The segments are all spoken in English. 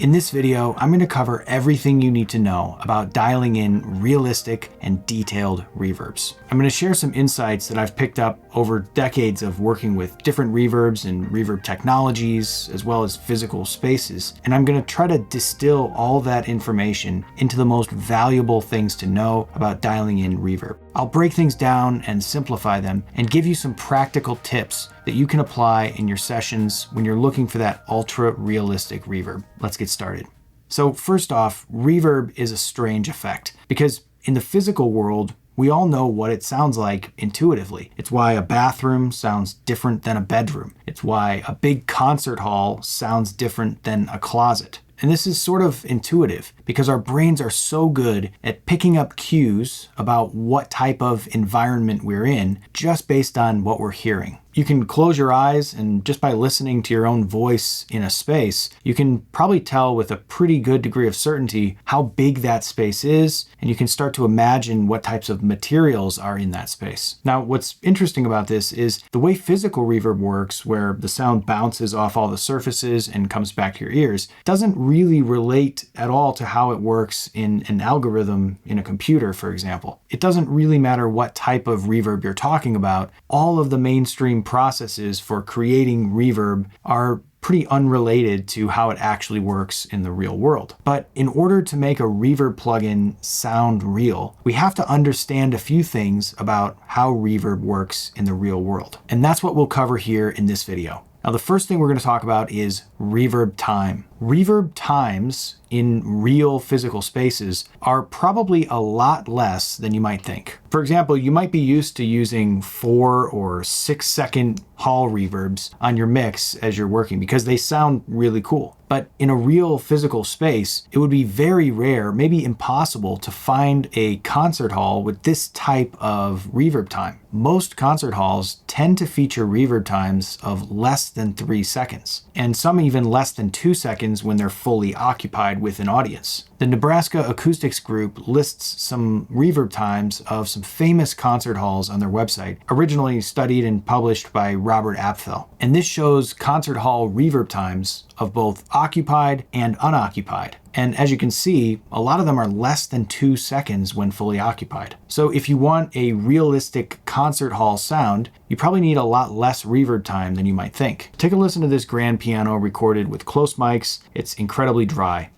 In this video, I'm going to cover everything you need to know about dialing in realistic and detailed reverbs. I'm going to share some insights that I've picked up over decades of working with different reverbs and reverb technologies, as well as physical spaces. And I'm going to try to distill all that information into the most valuable things to know about dialing in reverb. I'll break things down and simplify them and give you some practical tips that you can apply in your sessions when you're looking for that ultra realistic reverb. Let's get started. So first off, reverb is a strange effect because in the physical world, we all know what it sounds like intuitively. It's why a bathroom sounds different than a bedroom. It's why a big concert hall sounds different than a closet. And this is sort of intuitive because our brains are so good at picking up cues about what type of environment we're in just based on what we're hearing. You can close your eyes and just by listening to your own voice in a space, you can probably tell with a pretty good degree of certainty how big that space is, and you can start to imagine what types of materials are in that space. Now, what's interesting about this is the way physical reverb works, where the sound bounces off all the surfaces and comes back to your ears, doesn't really relate at all to how it works in an algorithm in a computer, for example. It doesn't really matter what type of reverb you're talking about. All of the mainstream processes for creating reverb are pretty unrelated to how it actually works in the real world. But in order to make a reverb plugin sound real, we have to understand a few things about how reverb works in the real world. And that's what we'll cover here in this video. Now, the first thing we're going to talk about is reverb time. Reverb times in real physical spaces are probably a lot less than you might think. For example, you might be used to using 4 or 6 second hall reverbs on your mix as you're working because they sound really cool. But in a real physical space, it would be very rare, maybe impossible, to find a concert hall with this type of reverb time. Most concert halls tend to feature reverb times of less than 3 seconds, and some even less than 2 seconds when they're fully occupied with an audience. The Nebraska Acoustics Group lists some reverb times of some famous concert halls on their website, originally studied and published by Robert Apfel. And this shows concert hall reverb times of both occupied and unoccupied. And as you can see, a lot of them are less than 2 seconds when fully occupied. So if you want a realistic concert hall sound, you probably need a lot less reverb time than you might think. Take a listen to this grand piano recorded with close mics. It's incredibly dry.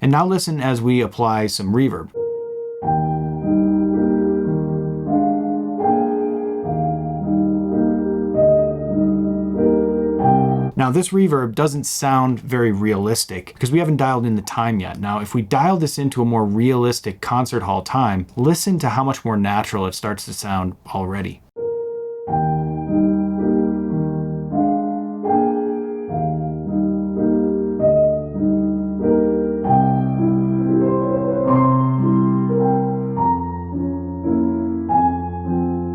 And now listen as we apply some reverb. Now this reverb doesn't sound very realistic because we haven't dialed in the time yet. Now if we dial this into a more realistic concert hall time, listen to how much more natural it starts to sound already.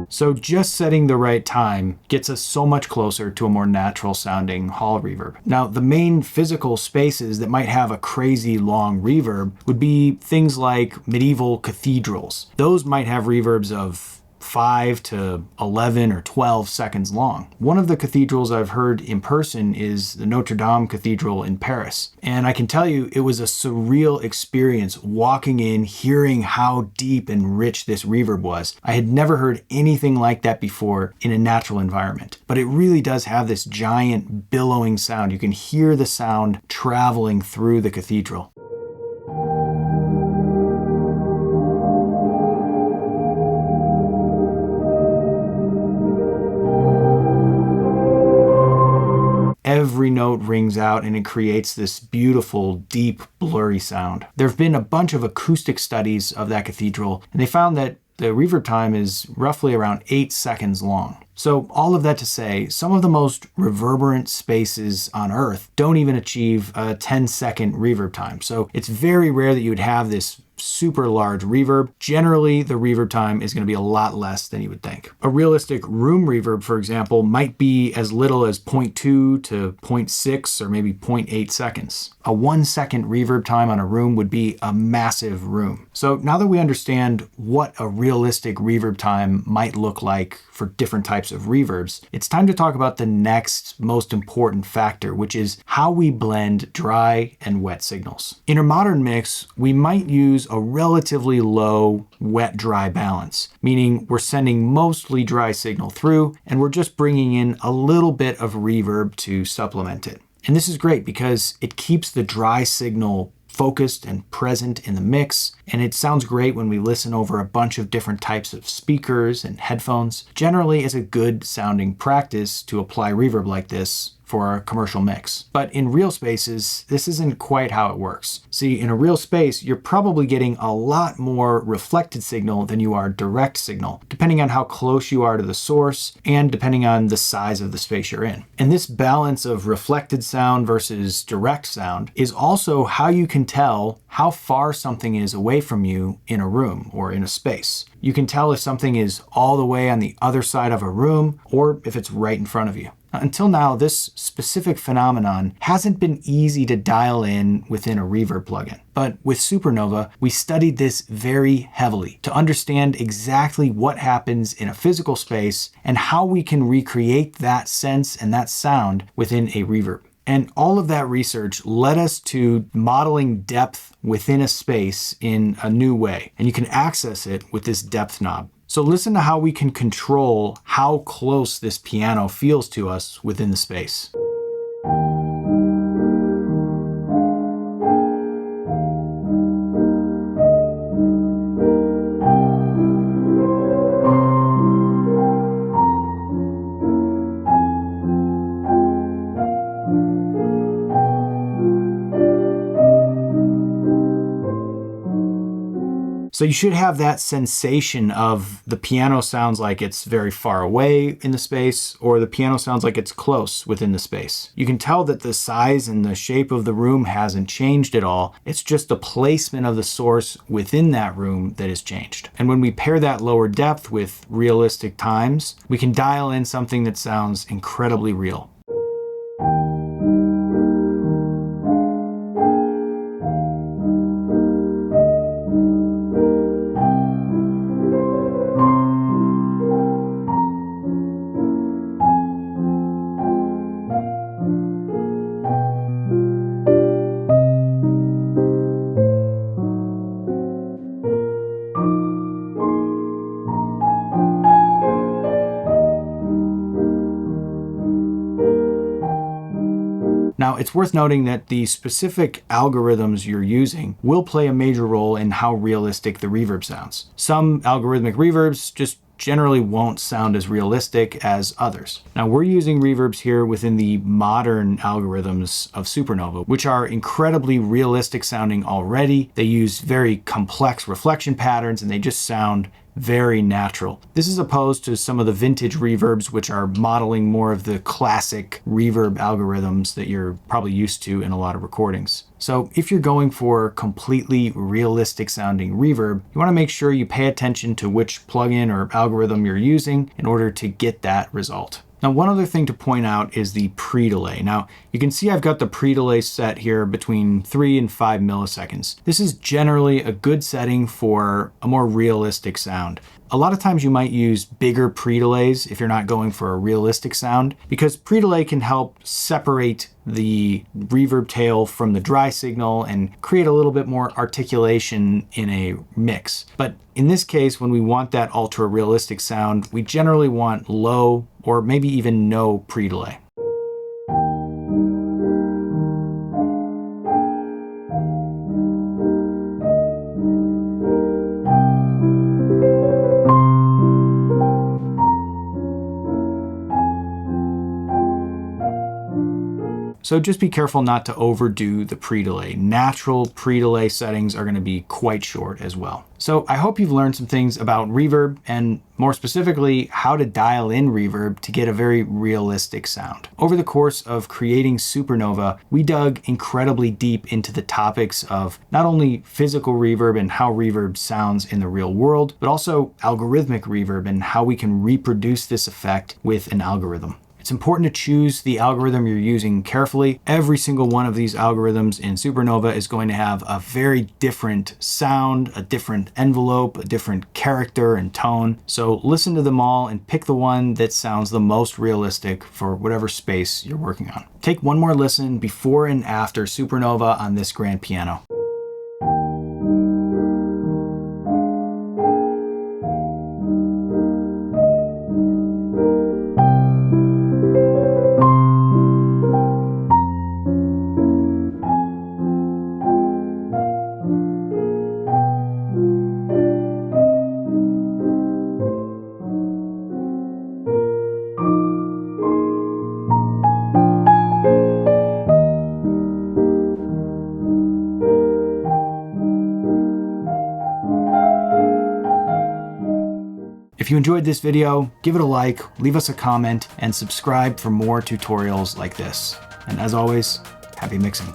So just setting the right time gets us so much closer to a more natural sounding hall reverb. Now, the main physical spaces that might have a crazy long reverb would be things like medieval cathedrals. Those might have reverbs of 5 to 11 or 12 seconds long. One of the cathedrals I've heard in person is the Notre Dame Cathedral in Paris. And I can tell you it was a surreal experience walking in, hearing how deep and rich this reverb was. I had never heard anything like that before in a natural environment. But it really does have this giant billowing sound. You can hear the sound traveling through the cathedral. Every note rings out and it creates this beautiful, deep, blurry sound. There have been a bunch of acoustic studies of that cathedral, and they found that the reverb time is roughly around 8 seconds long. So all of that to say, some of the most reverberant spaces on Earth don't even achieve a 10-second reverb time. So it's very rare that you would have this super large reverb, generally the reverb time is going to be a lot less than you would think. A realistic room reverb, for example, might be as little as 0.2 to 0.6 or maybe 0.8 seconds. A 1-second reverb time on a room would be a massive room. So now that we understand what a realistic reverb time might look like for different types of reverbs, it's time to talk about the next most important factor, which is how we blend dry and wet signals. In a modern mix, we might use a relatively low wet-dry balance, meaning we're sending mostly dry signal through and we're just bringing in a little bit of reverb to supplement it. And this is great because it keeps the dry signal focused and present in the mix, and it sounds great when we listen over a bunch of different types of speakers and headphones. Generally, it's a good sounding practice to apply reverb like this for a commercial mix. But in real spaces, this isn't quite how it works. See, in a real space, you're probably getting a lot more reflected signal than you are direct signal, depending on how close you are to the source and depending on the size of the space you're in. And this balance of reflected sound versus direct sound is also how you can tell how far something is away from you in a room or in a space. You can tell if something is all the way on the other side of a room or if it's right in front of you. Until now, this specific phenomenon hasn't been easy to dial in within a reverb plugin. But with Supernova, we studied this very heavily to understand exactly what happens in a physical space and how we can recreate that sense and that sound within a reverb. And all of that research led us to modeling depth within a space in a new way. And you can access it with this depth knob. So listen to how we can control how close this piano feels to us within the space. So you should have that sensation of the piano sounds like it's very far away in the space, or the piano sounds like it's close within the space. You can tell that the size and the shape of the room hasn't changed at all. It's just the placement of the source within that room that has changed. And when we pair that lower depth with realistic times, we can dial in something that sounds incredibly real. Now, it's worth noting that the specific algorithms you're using will play a major role in how realistic the reverb sounds. Some algorithmic reverbs just generally won't sound as realistic as others. Now, we're using reverbs here within the modern algorithms of Supernova, which are incredibly realistic sounding already. They use very complex reflection patterns and they just sound very natural. This is opposed to some of the vintage reverbs, which are modeling more of the classic reverb algorithms that you're probably used to in a lot of recordings. So if you're going for completely realistic sounding reverb, you want to make sure you pay attention to which plugin or algorithm you're using in order to get that result. Now, one other thing to point out is the pre-delay. Now, you can see I've got the pre-delay set here between 3 and 5 milliseconds. This is generally a good setting for a more realistic sound. A lot of times you might use bigger pre-delays if you're not going for a realistic sound, because pre-delay can help separate the reverb tail from the dry signal and create a little bit more articulation in a mix. But in this case, when we want that ultra realistic sound, we generally want low or maybe even no pre-delay. So just be careful not to overdo the pre-delay. Natural pre-delay settings are going to be quite short as well. So I hope you've learned some things about reverb, and more specifically, how to dial in reverb to get a very realistic sound. Over the course of creating Supernova, we dug incredibly deep into the topics of not only physical reverb and how reverb sounds in the real world, but also algorithmic reverb and how we can reproduce this effect with an algorithm. It's important to choose the algorithm you're using carefully. Every single one of these algorithms in Supernova is going to have a very different sound, a different envelope, a different character and tone. So listen to them all and pick the one that sounds the most realistic for whatever space you're working on. Take one more listen before and after Supernova on this grand piano. If you enjoyed this video, give it a like, leave us a comment, and subscribe for more tutorials like this. And as always, happy mixing.